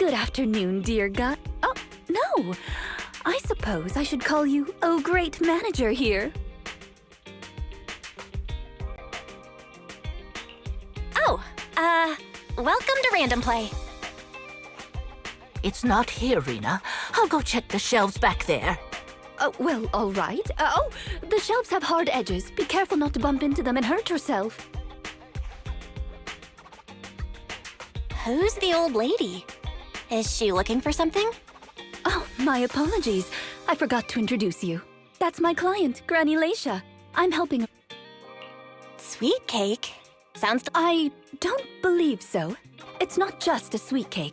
Good afternoon, dear guy. Oh, no. I suppose I should call you, oh, great manager here. Oh, welcome to Random Play. It's not here, Rena. I'll go check the shelves back there. Oh, well, all right. Oh, the shelves have hard edges. Be careful not to bump into them and hurt yourself. Who's the old lady? Is she looking for something? Oh, my apologies. I forgot to introduce you. That's my client, Granny Leisha. I'm helping. Sweet cake? Sounds... I don't believe so. It's not just a sweet cake.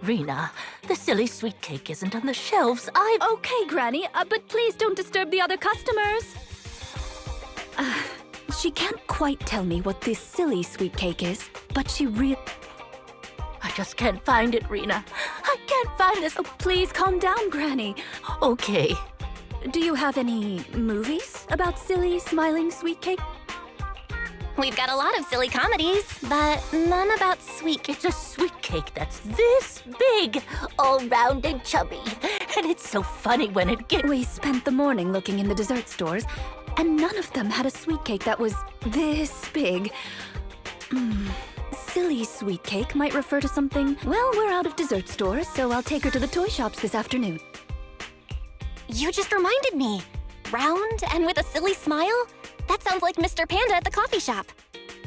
Rena, the silly sweet cake isn't on the shelves. Okay, Granny, but please don't disturb the other customers. She can't quite tell me what this silly sweet cake is, but she I just can't find it, Rena. I can't find this. Oh, please calm down, Granny. Okay. Do you have any movies about silly, smiling sweet cake? We've got a lot of silly comedies, but none about sweet cake. It's a sweet cake that's this big, all round and chubby. And it's so funny when it gets... We spent the morning looking in the dessert stores, and none of them had a sweet cake that was this big. Silly sweet cake might refer to something... Well, we're out of dessert stores, so I'll take her to the toy shops this afternoon. You just reminded me. Round and with a silly smile? That sounds like Mr. Panda at the coffee shop.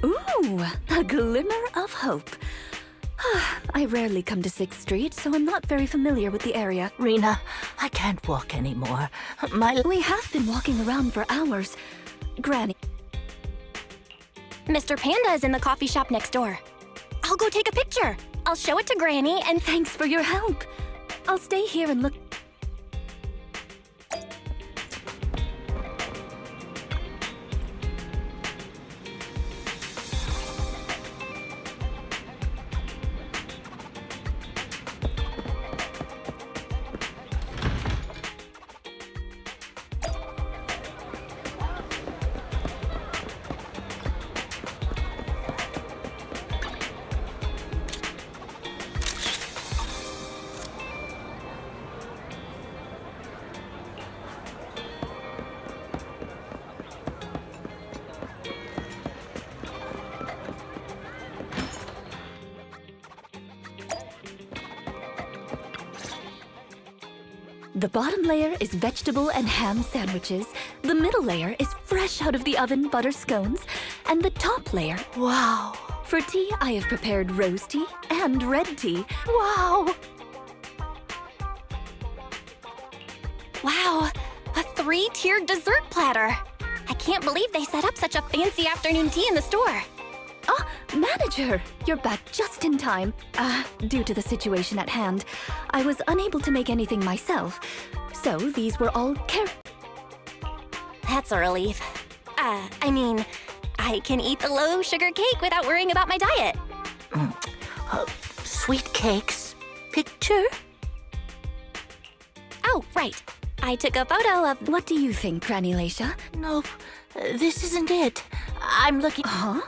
Ooh, a glimmer of hope. I rarely come to 6th Street, so I'm not very familiar with the area. Rena, I can't walk anymore. We have been walking around for hours. Granny. Mr. Panda is in the coffee shop next door. I'll go take a picture. I'll show it to Granny and... Thanks for your help. I'll stay here and look... The bottom layer is vegetable and ham sandwiches, the middle layer is fresh out of the oven butter scones, and the top layer... Wow! For tea, I have prepared rose tea and red tea. Wow! Wow, a 3-tiered dessert platter. I can't believe they set up such a fancy afternoon tea in the store. Ah, manager! You're back just in time. Due to the situation at hand, I was unable to make anything myself, so these were all That's a relief. I mean, I can eat the low-sugar cake without worrying about my diet. Sweet cakes? Picture? Oh, right. I took a photo of... What do you think, Granny Leisha? Nope, this isn't it. I'm looking... Huh?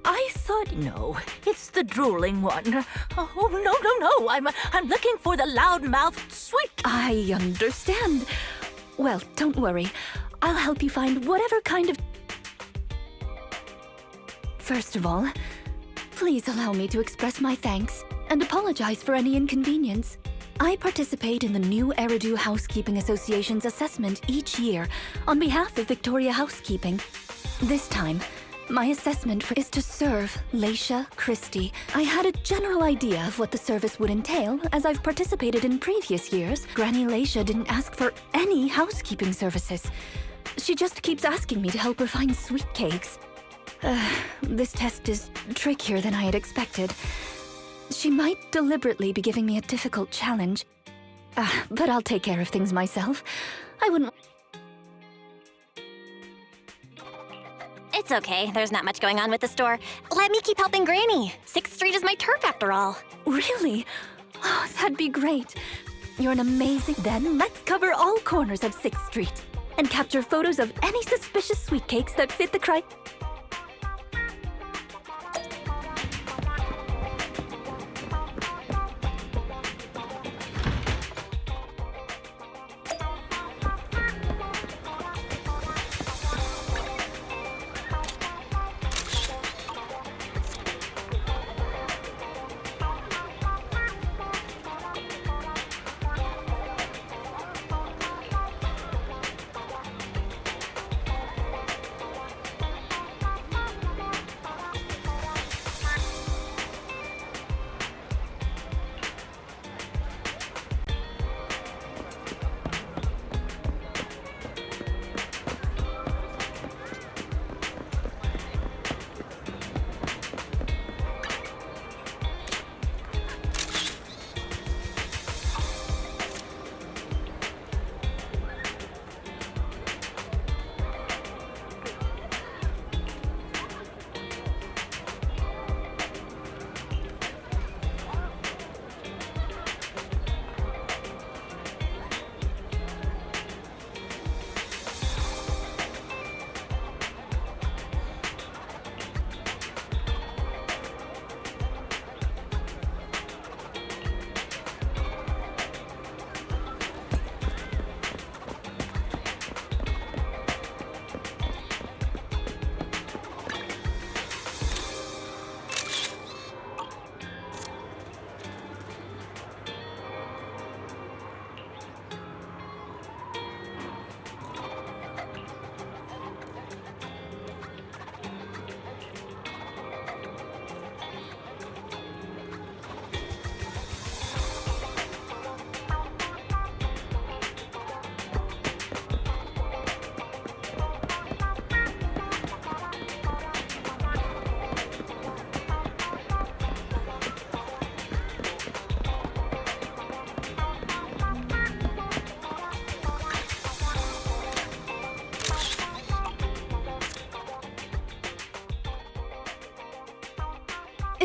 I thought... No, it's the drooling one. Oh, no. I'm looking for the loud-mouthed sweet... I understand. Well, don't worry. I'll help you find whatever kind of... First of all, please allow me to express my thanks and apologize for any inconvenience. I participate in the new Eridu Housekeeping Association's assessment each year on behalf of Victoria Housekeeping. This time, my assessment is to serve Leisha Christie. I had a general idea of what the service would entail, as I've participated in previous years. Granny Leisha didn't ask for any housekeeping services. She just keeps asking me to help her find sweet cakes. This test is trickier than I had expected. She might deliberately be giving me a difficult challenge. But I'll take care of things myself. I wouldn't... It's okay, there's not much going on with the store. Let me keep helping Granny. 6th Street is my turf after all. Really? Oh, that'd be great. You're an amazing... Then let's cover all corners of 6th Street and capture photos of any suspicious sweet cakes that fit the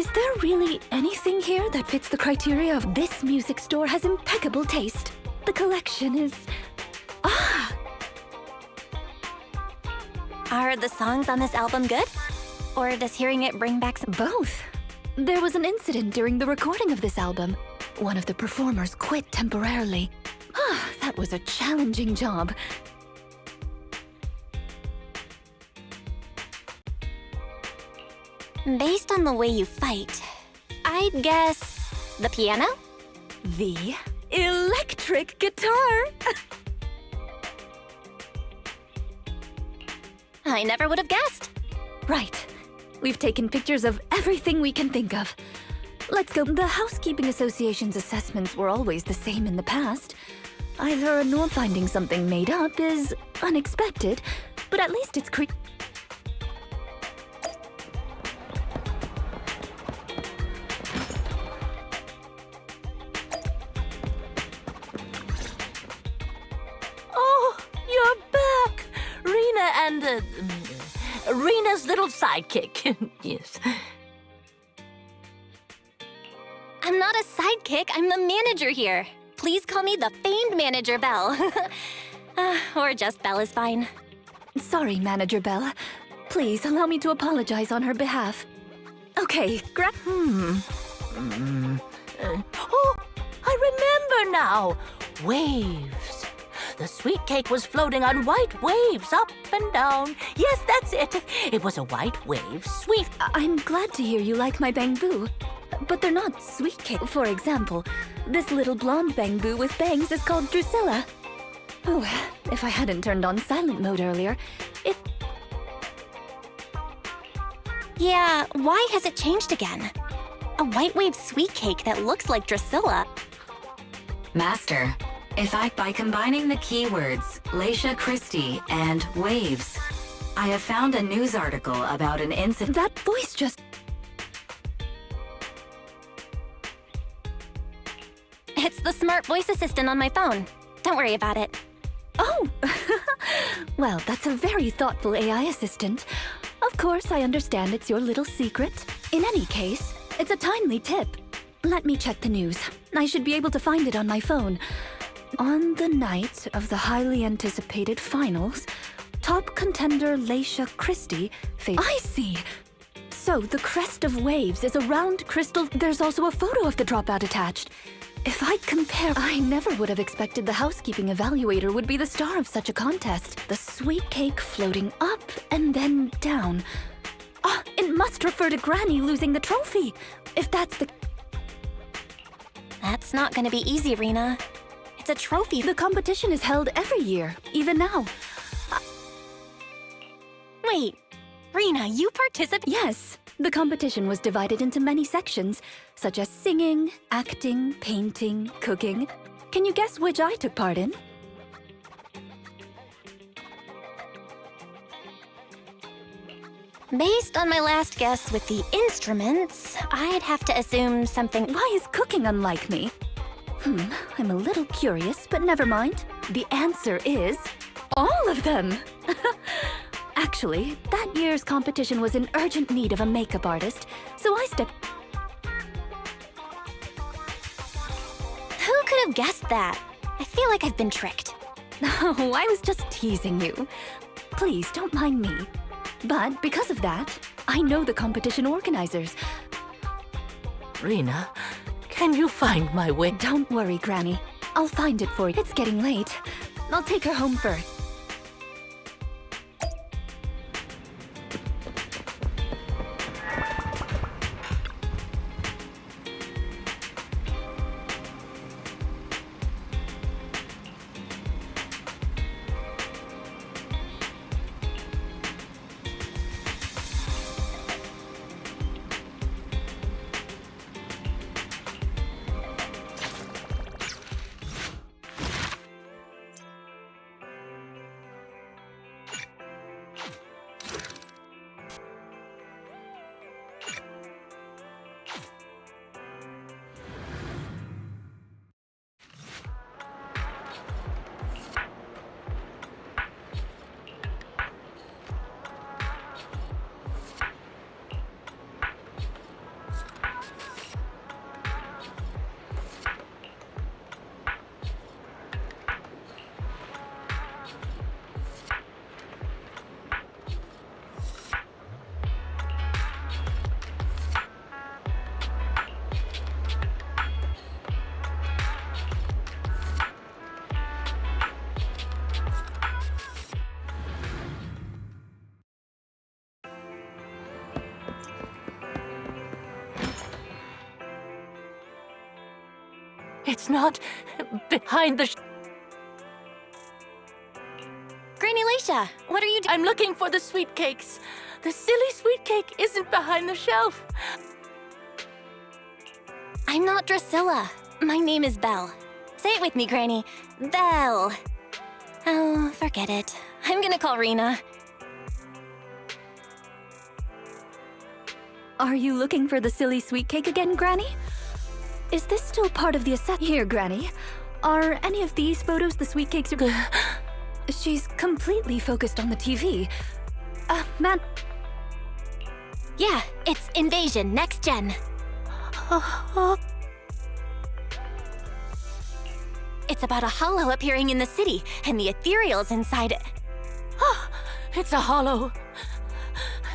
Is there really anything here that fits the criteria of this music store has impeccable taste? The collection is... Are the songs on this album good? Or does hearing it bring back some... Both. There was an incident during the recording of this album. One of the performers quit temporarily. That was a challenging job. Based on the way you fight, I'd guess the piano? The electric guitar! I never would have guessed. Right. We've taken pictures of everything we can think of. Let's go. The Housekeeping Association's assessments were always the same in the past. Either not finding something made up is unexpected, but at least it's Oh, you're back! Rena and, Rena's little sidekick. Yes. I'm not a sidekick, I'm the manager here. Please call me the famed Manager Belle. Or just Belle is fine. Sorry, Manager Belle. Please allow me to apologize on her behalf. Okay, Oh, I remember now. Waves. The sweet cake was floating on white waves up and down. Yes, that's it. It was a white wave, sweet. I'm glad to hear you like my bamboo. But they're not sweet cake. For example, this little blonde bamboo with bangs is called Drusilla. Oh, if I hadn't turned on silent mode earlier, it... Yeah, why has it changed again? A white wave sweet cake that looks like Drusilla. Master, by combining the keywords Leisha Christie and waves, I have found a news article about an incident. That voice just... It's the smart voice assistant on my phone. Don't worry about it. Oh! Well, that's a very thoughtful AI assistant. Of course, I understand it's your little secret. In any case, it's a timely tip. Let me check the news. I should be able to find it on my phone. On the night of the highly anticipated finals, top contender Leisha Christie I see! So the crest of waves is a round crystal. There's also a photo of the dropout attached. If I compare, I never would have expected the housekeeping evaluator would be the star of such a contest. The sweet cake floating up and then down. It must refer to Granny losing the trophy. If that's the... That's not gonna be easy, Rena. It's a trophy. The competition is held every year, even now. Wait, Rena, you participate? Yes. The competition was divided into many sections, such as singing, acting, painting, cooking. Can you guess which I took part in? Based on my last guess with the instruments, I'd have to assume something... Why is cooking unlike me? I'm a little curious, but never mind. The answer is... all of them! Actually, that year's competition was in urgent need of a makeup artist, so I stepped... Who could have guessed that? I feel like I've been tricked. Oh, I was just teasing you. Please, don't mind me. But because of that, I know the competition organizers. Rena, can you find my way? Don't worry, Granny. I'll find it for you. It's getting late. I'll take her home first. It's not behind the... Granny Leisha, what are you doing? I'm looking for the sweet cakes. The silly sweet cake isn't behind the shelf. I'm not Drusilla. My name is Belle. Say it with me, Granny. Belle. Oh, forget it. I'm gonna call Rena. Are you looking for the silly sweet cake again, Granny? Is this still part of the Here, Granny. Are any of these photos the sweet cakes are... She's completely focused on the TV. Man... Yeah, it's Invasion Next Gen. It's about a hollow appearing in the city, and the ethereal's inside it. It's a hollow.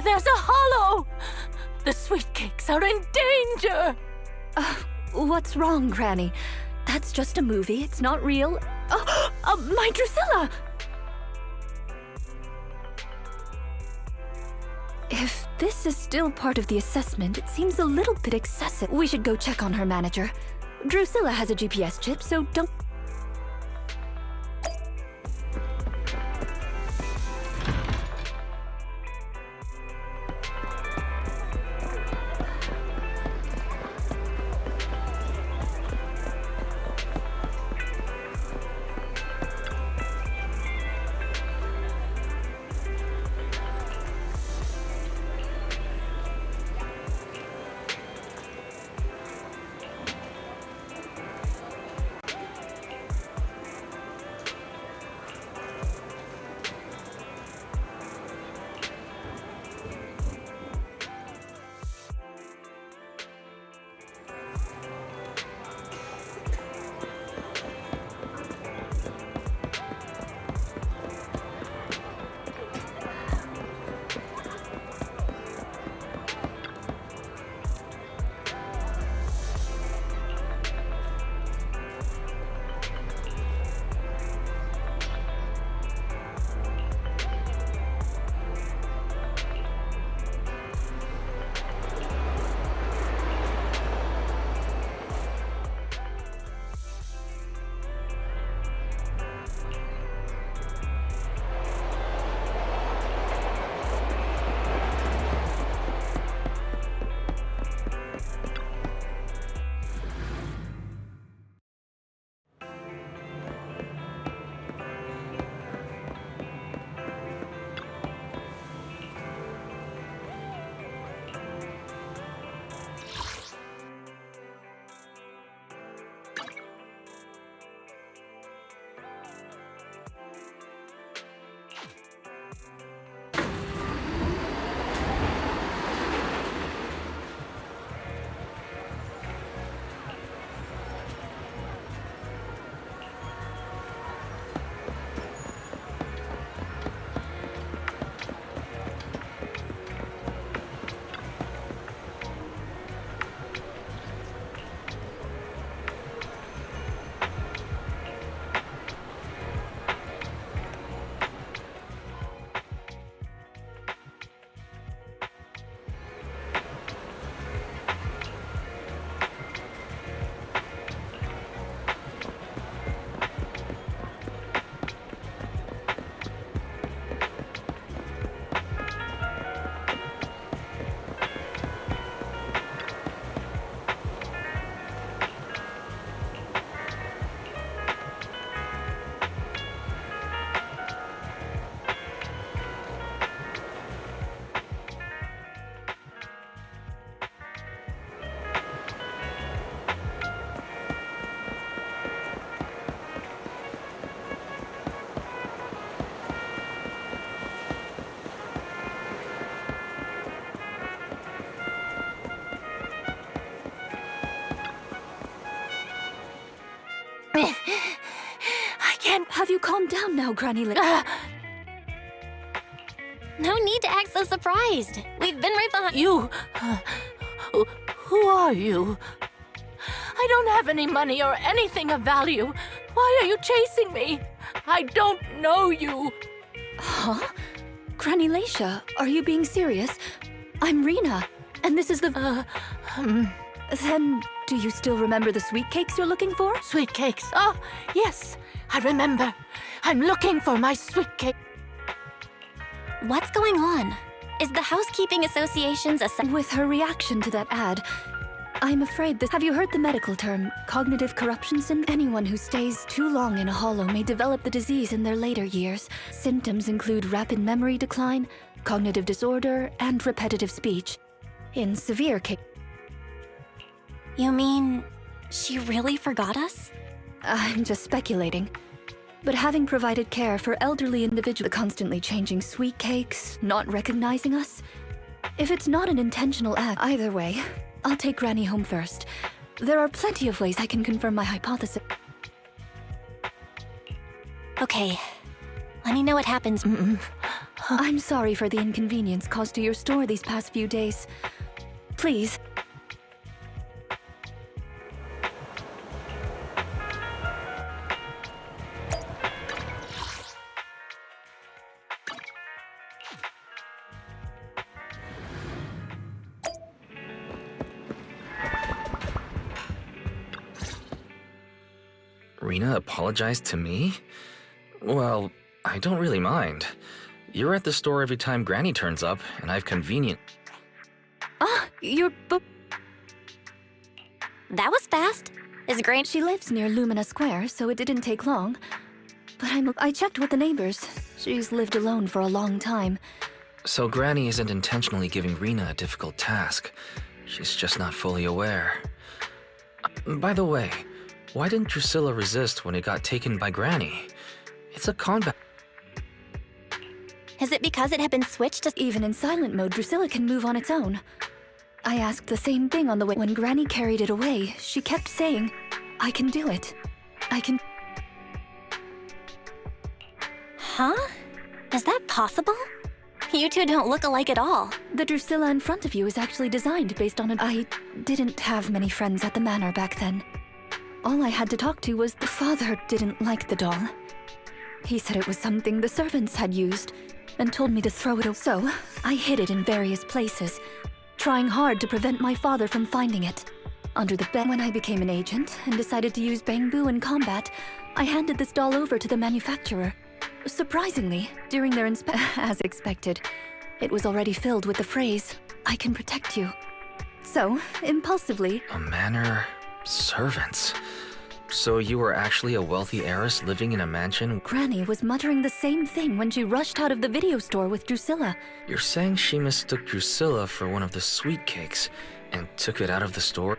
There's a hollow! The sweet cakes are in danger! What's wrong, Granny? That's just a movie, it's not real. My Drusilla! If this is still part of the assessment, it seems a little bit excessive. We should go check on her manager. Drusilla has a GPS chip, so don't... I can't... Have you calmed down now, Granny No need to act so surprised. We've been right behind. You... who are you? I don't have any money or anything of value. Why are you chasing me? I don't know you. Huh? Granny Leisha, are you being serious? I'm Rena, and this is the... Then Do you still remember the sweet cakes you're looking for? Sweet cakes. Oh, yes, I remember. I'm looking for my sweet cake. What's going on? Is the Housekeeping Association's With her reaction to that ad, I'm afraid that... Have you heard the medical term, cognitive corruption syndrome? Anyone who stays too long in a hollow may develop the disease in their later years. Symptoms include rapid memory decline, cognitive disorder, and repetitive speech. In severe cases... You mean she really forgot us? I'm just speculating. But having provided care for elderly individuals, constantly changing sweet cakes, not recognizing us, if it's not an intentional act, either way, I'll take Granny home first. There are plenty of ways I can confirm my hypothesis. Okay, let me know what happens. I'm sorry for the inconvenience caused to your store these past few days. Please. Rena apologized to me? Well, I don't really mind. You're at the store every time Granny turns up, and I've convenient... Ah, you're That was fast. Is Granny... She lives near Lumina Square, so it didn't take long. But I checked with the neighbors. She's lived alone for a long time. So Granny isn't intentionally giving Rena a difficult task. She's just not fully aware. By the way, why didn't Drusilla resist when it got taken by Granny? It's a combat... Is it because it had been switched to... Even in silent mode, Drusilla can move on its own. I asked the same thing on the way. When Granny carried it away, she kept saying, I can do it. I can... Huh? Is that possible? You two don't look alike at all. The Drusilla in front of you is actually designed based on I didn't have many friends at the manor back then. All I had to talk to was the father didn't like the doll. He said it was something the servants had used and told me to throw it away. So I hid it in various places, trying hard to prevent my father from finding it. Under the bed. When I became an agent and decided to use Bangbu in combat, I handed this doll over to the manufacturer. Surprisingly, during their as expected, it was already filled with the phrase, I can protect you. So, impulsively... A manor... servants. So you were actually a wealthy heiress living in a mansion? Granny was muttering the same thing when she rushed out of the video store with Drusilla. You're saying she mistook Drusilla for one of the sweet cakes and took it out of the store?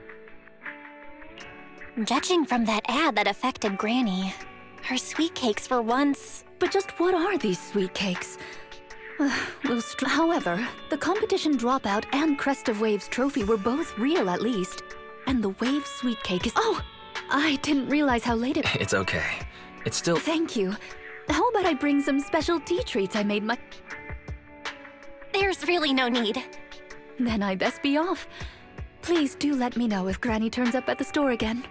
Judging from that ad that affected Granny, her sweet cakes were once... But just what are these sweet cakes? However, the competition dropout and Crest of Waves trophy were both real at least. And the Wave sweet cake is... Oh! I didn't realize how late it... It's okay. It's still... Thank you. How about I bring some special tea treats I made my... There's really no need. Then I best be off. Please do let me know if Granny turns up at the store again.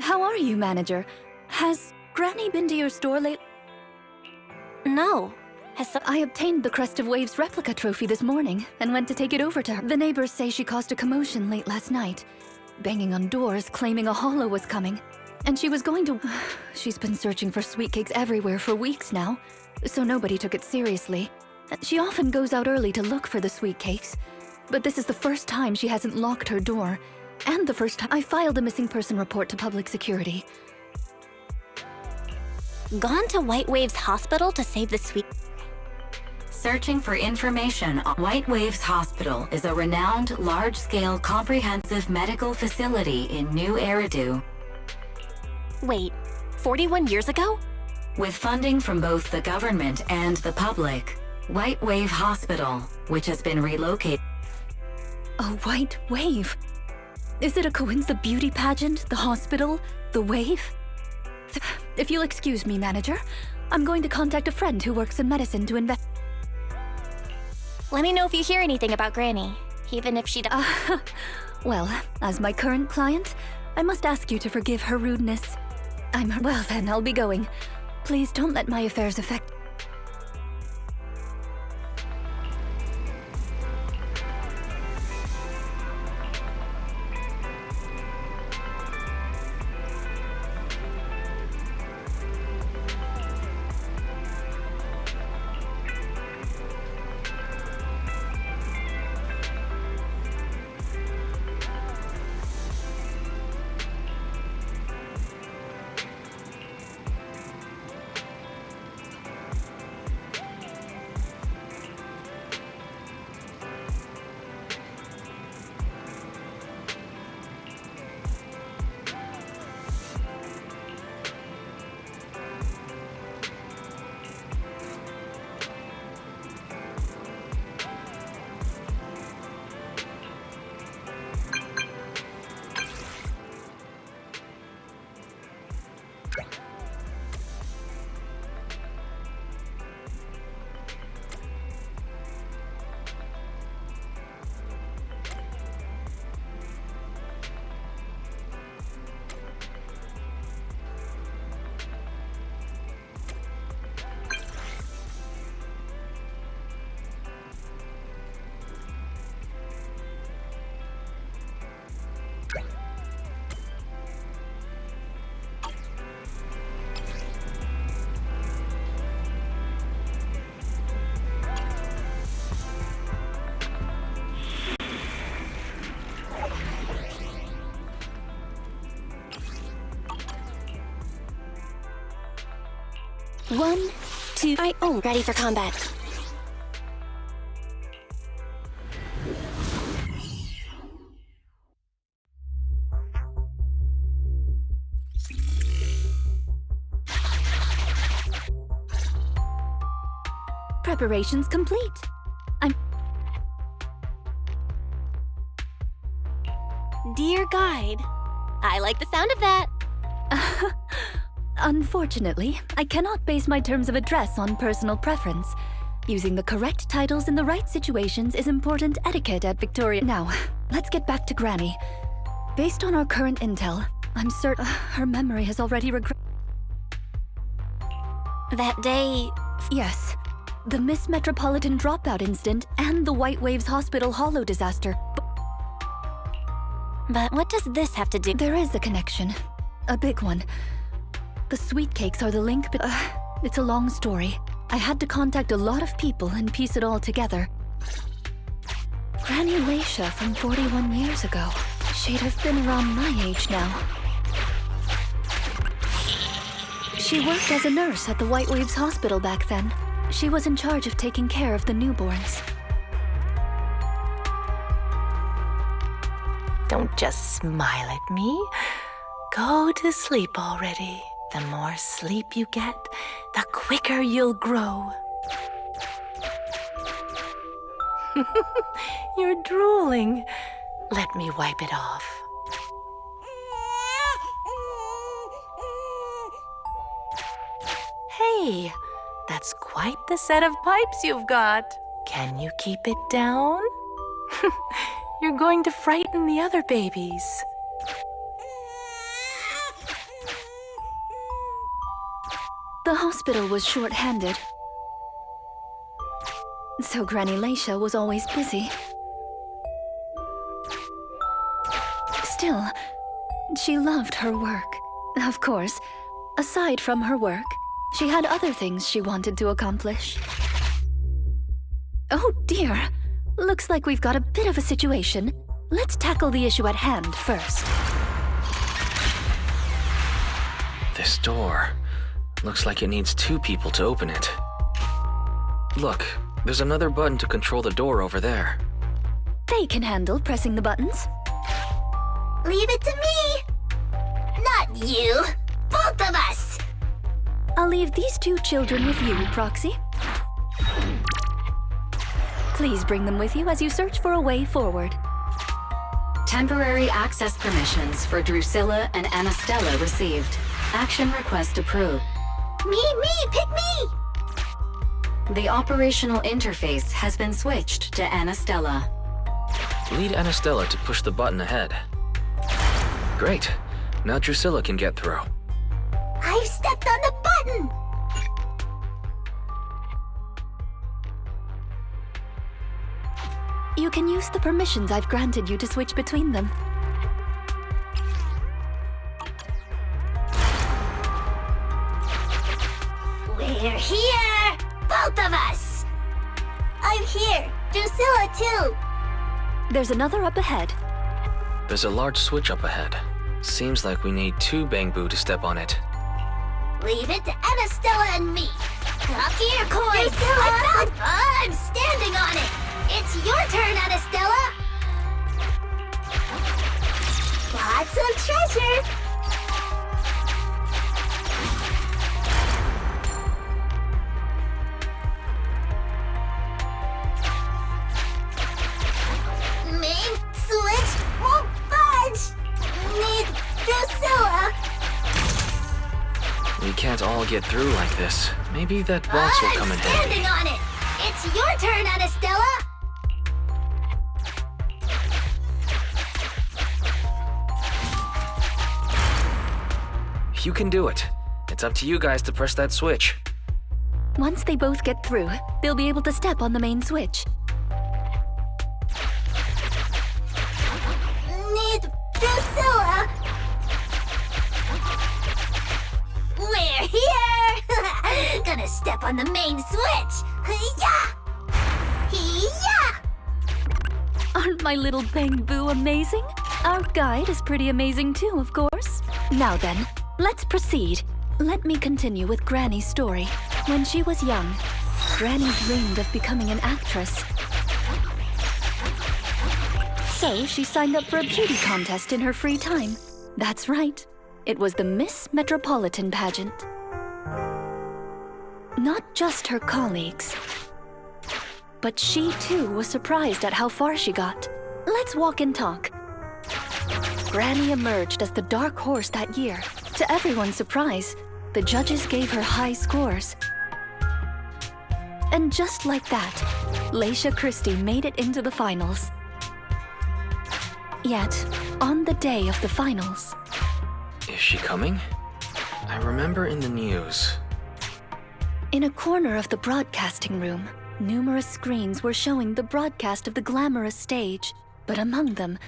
How are you, manager? Has Granny been to your store lately? no. I obtained the Crest of Waves replica trophy this morning and went to take it over to her. The neighbors say she caused a commotion late last night, banging on doors, claiming a holo was coming. And she was going to... She's been searching for sweet cakes everywhere for weeks now, so nobody took it seriously. She often goes out early to look for the sweet cakes, but this is the first time she hasn't locked her door, and the first time I filed a missing person report to public security. Gone to White Waves Hospital to save the sweet... Searching for information on White Waves Hospital is a renowned, large-scale, comprehensive medical facility in New Eridu. Wait, 41 years ago? With funding from both the government and the public, White Wave Hospital, which has been relocated... A white wave? Is it a coincidence? The beauty pageant, the hospital, the wave? If you'll excuse me, manager, I'm going to contact a friend who works in medicine to invest... Let me know if you hear anything about Granny, even if she does. Well, as my current client, I must ask you to forgive her rudeness. Well then, I'll be going. Please don't let my affairs affect... One, two, ready for combat. Preparations complete. Dear guide, I like the sound of that. Unfortunately, I cannot base my terms of address on personal preference. Using the correct titles in the right situations is important etiquette at Victoria. Now, let's get back to Granny. Based on our current intel, I'm certain her memory has already regressed. That day... Yes. The Miss Metropolitan dropout incident and the White Waves Hospital holo disaster. But what does this have to do? There is a connection. A big one. The sweet cakes are the link, but it's a long story. I had to contact a lot of people and piece it all together. Granny Leisha from 41 years ago. She'd have been around my age now. She worked as a nurse at the White Waves Hospital back then. She was in charge of taking care of the newborns. Don't just smile at me. Go to sleep already. The more sleep you get, the quicker you'll grow. You're drooling. Let me wipe it off. Hey, that's quite the set of pipes you've got. Can you keep it down? You're going to frighten the other babies. The hospital was short-handed. so Granny Leisha was always busy. Still, she loved her work. Of course, aside from her work, she had other things she wanted to accomplish. Oh dear! Looks like we've got a bit of a situation. Let's tackle the issue at hand first. This door. Looks like it needs 2 people to open it. Look, there's another button to control the door over there. They can handle pressing the buttons. Leave it to me! Not you! Both of us! I'll leave these 2 children with you, Proxy. Please bring them with you as you search for a way forward. Temporary access permissions for Drusilla and Anastella received. Action request approved. Me! Pick me! The operational interface has been switched to Anastella. Lead Anastella to push the button ahead. Great. Now Drusilla can get through. I've stepped on the button! You can use the permissions I've granted you to switch between them. We're here! Both of us! I'm here! Drusilla too! There's another up ahead. There's a large switch up ahead. Seems like we need 2 Bangbu to step on it. Leave it to Anastella and me! Cocky your coin! I'm standing on it! It's your turn, Anastella! Lots of treasure! Main switch won't budge! Need Drusilla! We can't all get through like this. Maybe that box will come in handy. I'm standing on it! It's your turn, Anastella! You can do it. It's up to you guys to press that switch. Once they both get through, they'll be able to step on the main switch. Need Drusilla! We're here! Gonna step on the main switch! Yeah! Yeah! Aren't my little Bangbu amazing? Our guide is pretty amazing too, of course. Now then, let's proceed. Let me continue with Granny's story. When she was young, Granny dreamed of becoming an actress. So she signed up for a beauty contest in her free time. That's right. It was the Miss Metropolitan pageant. Not just her colleagues, but she too was surprised at how far she got. Let's walk and talk. Granny emerged as the dark horse that year. To everyone's surprise, the judges gave her high scores. And just like that, Leisha Christie made it into the finals. Yet, on the day of the finals... Is she coming? I remember in the news. In a corner of the broadcasting room, numerous screens were showing the broadcast of the glamorous stage. But among them,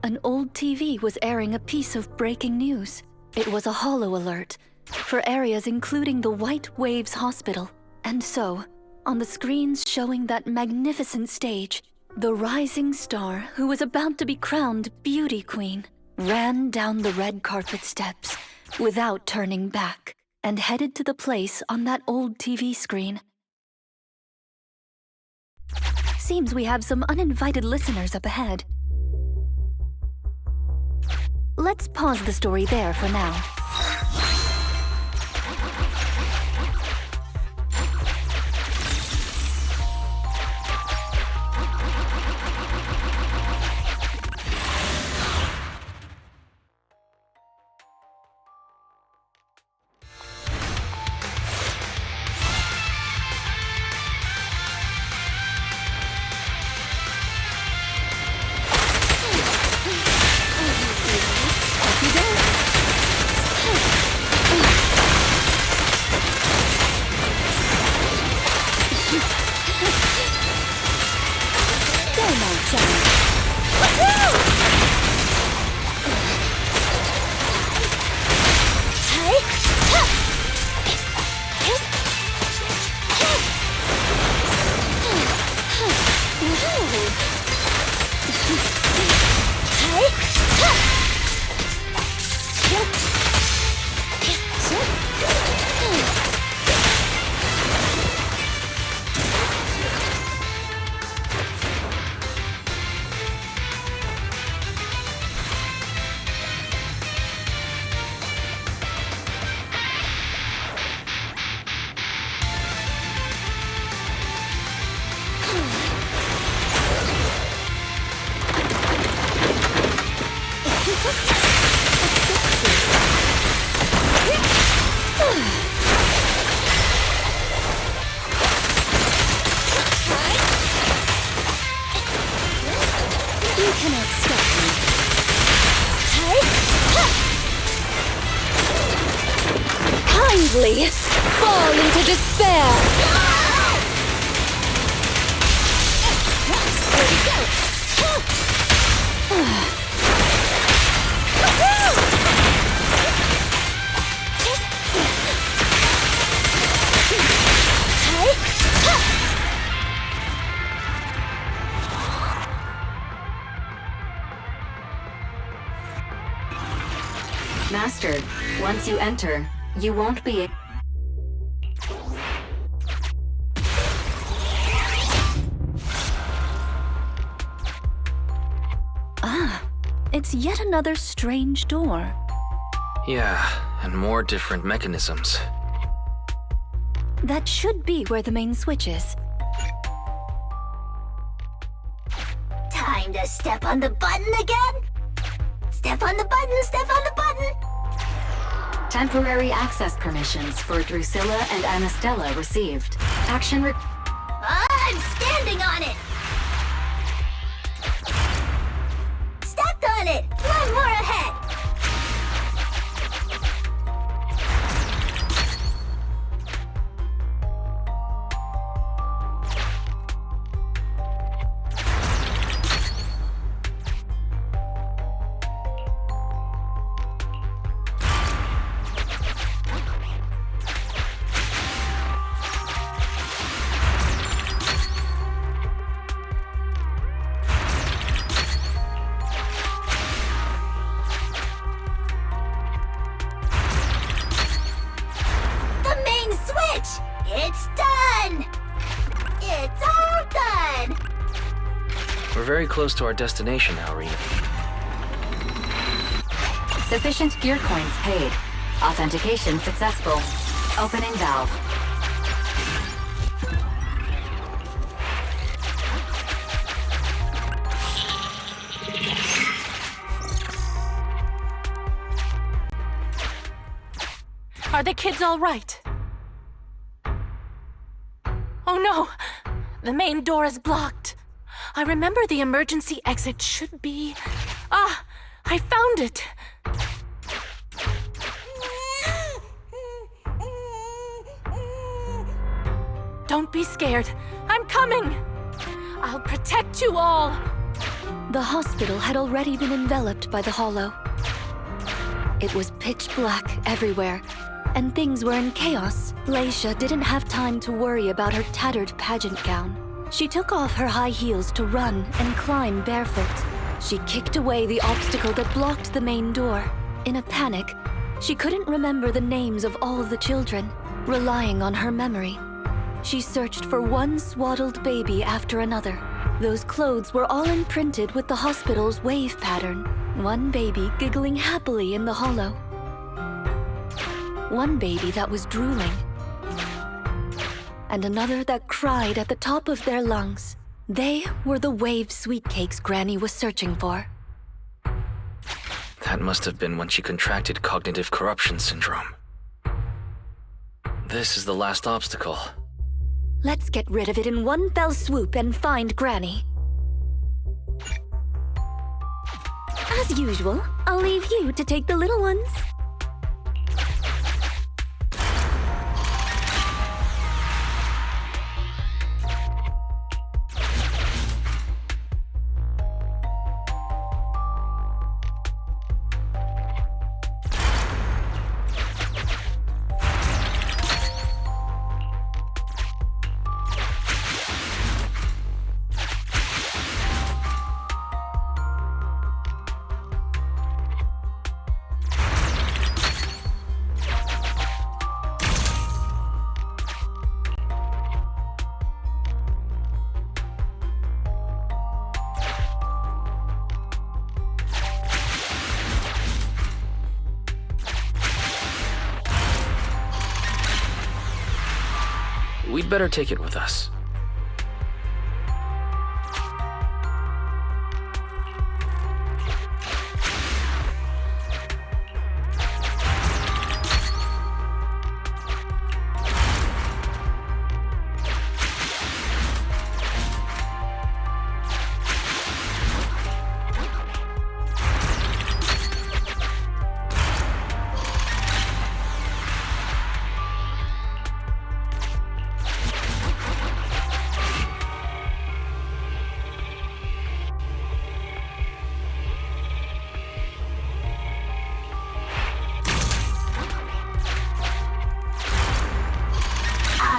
an old TV was airing a piece of breaking news. It was a holo alert for areas including the White Waves Hospital. And so, on the screens showing that magnificent stage, the rising star who was about to be crowned Beauty Queen ran down the red carpet steps without turning back and headed to the place on that old TV screen. Seems we have some uninvited listeners up ahead. Let's pause the story there for now. Go now, child. You cannot stop me. Kindly fall into despair. Here we go. Master, once you enter, you won't be... It's yet another strange door. Yeah, and more different mechanisms. That should be where the main switch is. Time to step on the button again? Step on the button, step on the button! Temporary access permissions for Drusilla and Anastella received. Action re... I'm standing on it! Stepped on it! One more ahead! It's done! It's all done! We're very close to our destination now, Rena. Sufficient gear coins paid. Authentication successful. Opening valve. Are the kids all right? Oh no! The main door is blocked. I remember the emergency exit should be... Ah! I found it! Don't be scared. I'm coming! I'll protect you all! The hospital had already been enveloped by the hollow. It was pitch black everywhere, and things were in chaos. Leisha didn't have time to worry about her tattered pageant gown. She took off her high heels to run and climb barefoot. She kicked away the obstacle that blocked the main door. In a panic, she couldn't remember the names of all the children, relying on her memory. She searched for one swaddled baby after another. Those clothes were all imprinted with the hospital's wave pattern. One baby giggling happily in the hollow. One baby that was drooling. And another that cried at the top of their lungs. They were the wave sweet cakes Granny was searching for. That must have been when she contracted cognitive corruption syndrome. This is the last obstacle. Let's get rid of it in one fell swoop and find Granny. As usual, I'll leave you to take the little ones. We'd better take it with us.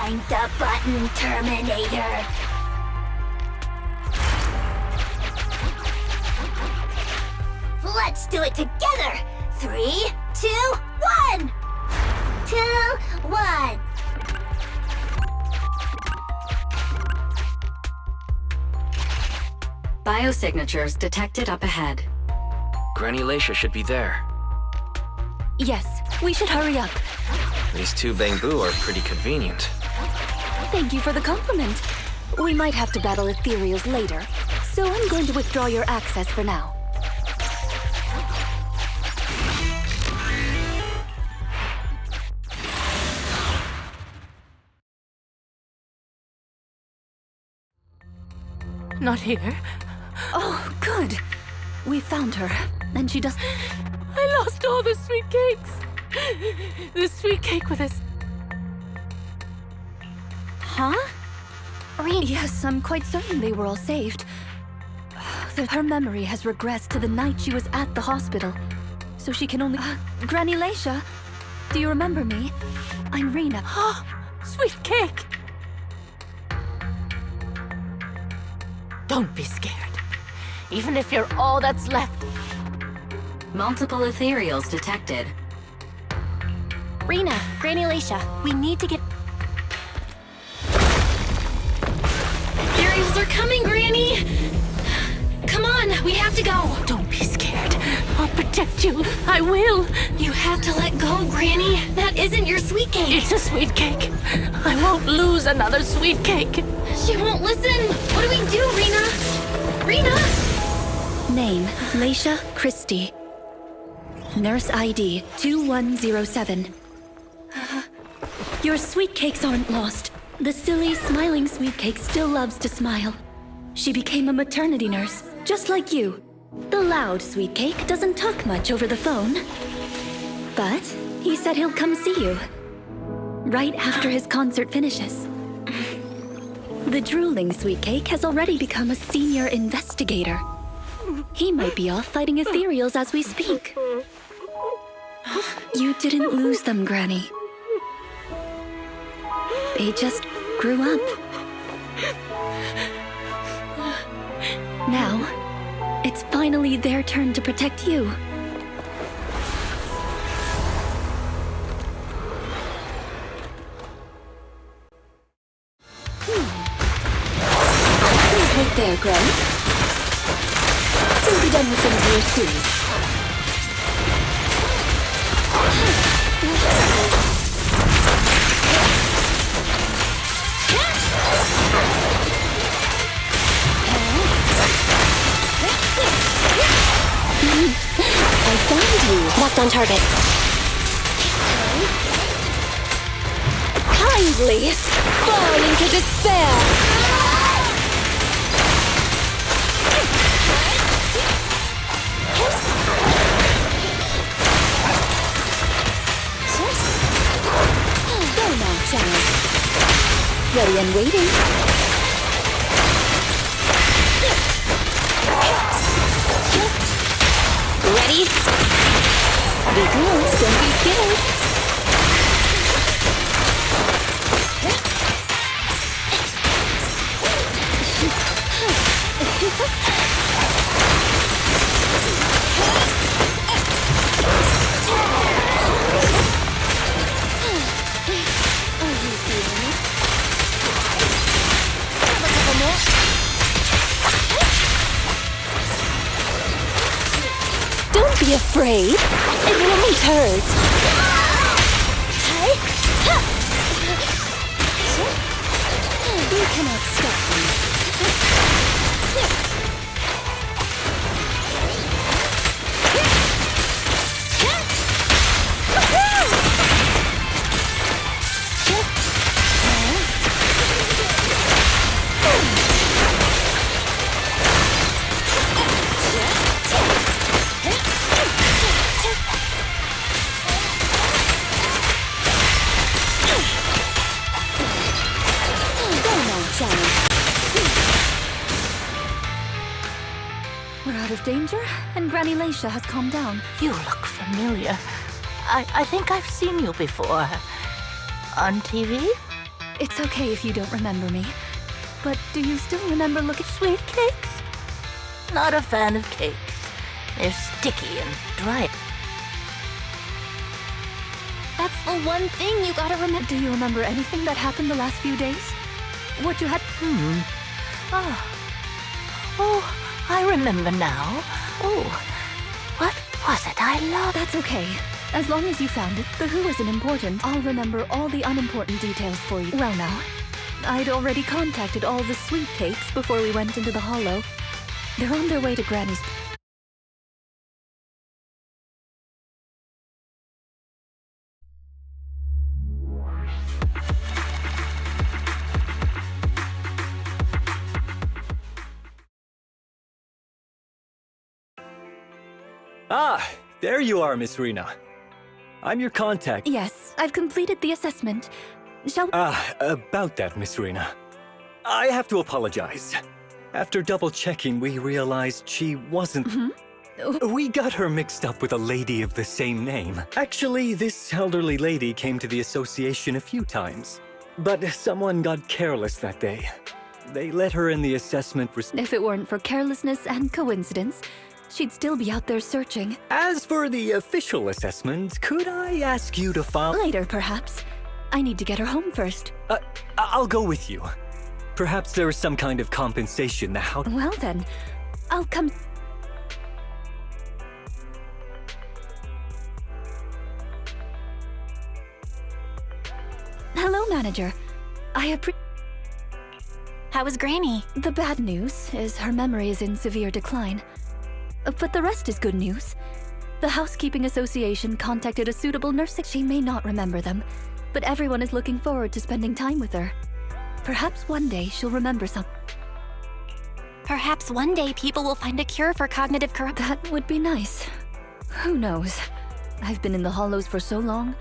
I'm the button terminator. Let's do it together. 3, 2, 1. 2, 1. Biosignatures detected up ahead. Granny Leisha should be there. Yes, we should hurry up. These two bamboo are pretty convenient. Thank you for the compliment. We might have to battle ethereals later, so I'm going to withdraw your access for now. Not here. Oh, good. We found her, and she does... I lost all the sweet cakes. The sweet cake with us. Huh? Yes, I'm quite certain they were all saved. Her memory has regressed to the night she was at the hospital, so she can only... Granny Leisha, do you remember me? I'm Rena. Sweet cake. Don't be scared. Even if you're all that's left. Multiple ethereals detected. Rena, Granny Leisha, we need to get... Ethereals are coming, Granny! Come on, we have to go! Don't be scared. I'll protect you. I will. You have to let go, Granny. That isn't your sweet cake. It's a sweet cake. I won't lose another sweet cake. She won't listen. What do we do, Rena? Rena? Name, Leisha Christie. Nurse ID 2107. Your sweet cakes aren't lost. The silly, smiling sweet cake still loves to smile. She became a maternity nurse, just like you. The loud sweet cake doesn't talk much over the phone. But he said he'll come see you. Right after his concert finishes. The drooling sweet cake has already become a senior investigator. He might be off fighting ethereals as we speak. You didn't lose them, Granny. They just grew up. Now, it's finally their turn to protect you. Please wait there, Granny. We'll be done with them here soon. I found you. Locked on target. Kindly fall into despair. Go now, child. Ready and waiting. Ready? Big girls, don't be scared. Don't be afraid. It won't hurt. We're out of danger, and Granny Laisha has calmed down. You look familiar. I think I've seen you before. On TV? It's okay if you don't remember me. But do you still remember looking Sweet cakes? Not a fan of cakes. They're sticky and dry. That's the one thing you gotta remember. Do you remember anything that happened the last few days? What you had... Oh, I remember now. Oh, what was it I loved? That's okay. As long as you found it, the who isn't important. I'll remember all the unimportant details for you. Well now, I'd already contacted all the sweet cakes before we went into the hollow. They're on their way to Granny's... Ah, there you are, Miss Rena. I'm your contact. Yes, I've completed the assessment. Shall... About that, Miss Rena. I have to apologize. After double-checking, we realized she wasn't... We got her mixed up with a lady of the same name. Actually, this elderly lady came to the association a few times. But someone got careless that day. They let her in the assessment... If it weren't for carelessness and coincidence, she'd still be out there searching. As for the official assessment, could I ask you to file... Later, perhaps. I need to get her home first. I'll go with you. Perhaps there is some kind of compensation that how... Well then, I'll come... Hello, Manager. How was Granny? The bad news is her memory is in severe decline. But the rest is good news. The Housekeeping Association contacted a suitable nurse. She may not remember them, but everyone is looking forward to spending time with her. Perhaps one day she'll remember some. Perhaps one day people will find a cure for cognitive corruption. That would be nice. Who knows? I've been in the hollows for so long.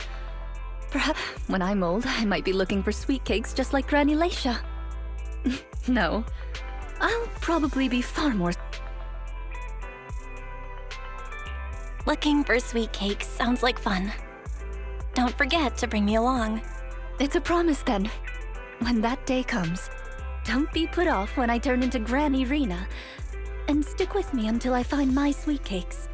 Perhaps when I'm old, I might be looking for sweet cakes just like Granny Laisha. No, I'll probably be far more... Looking for sweet cakes sounds like fun. Don't forget to bring me along. It's a promise then. When that day comes, don't be put off when I turn into Granny Rena. And stick with me until I find my sweet cakes.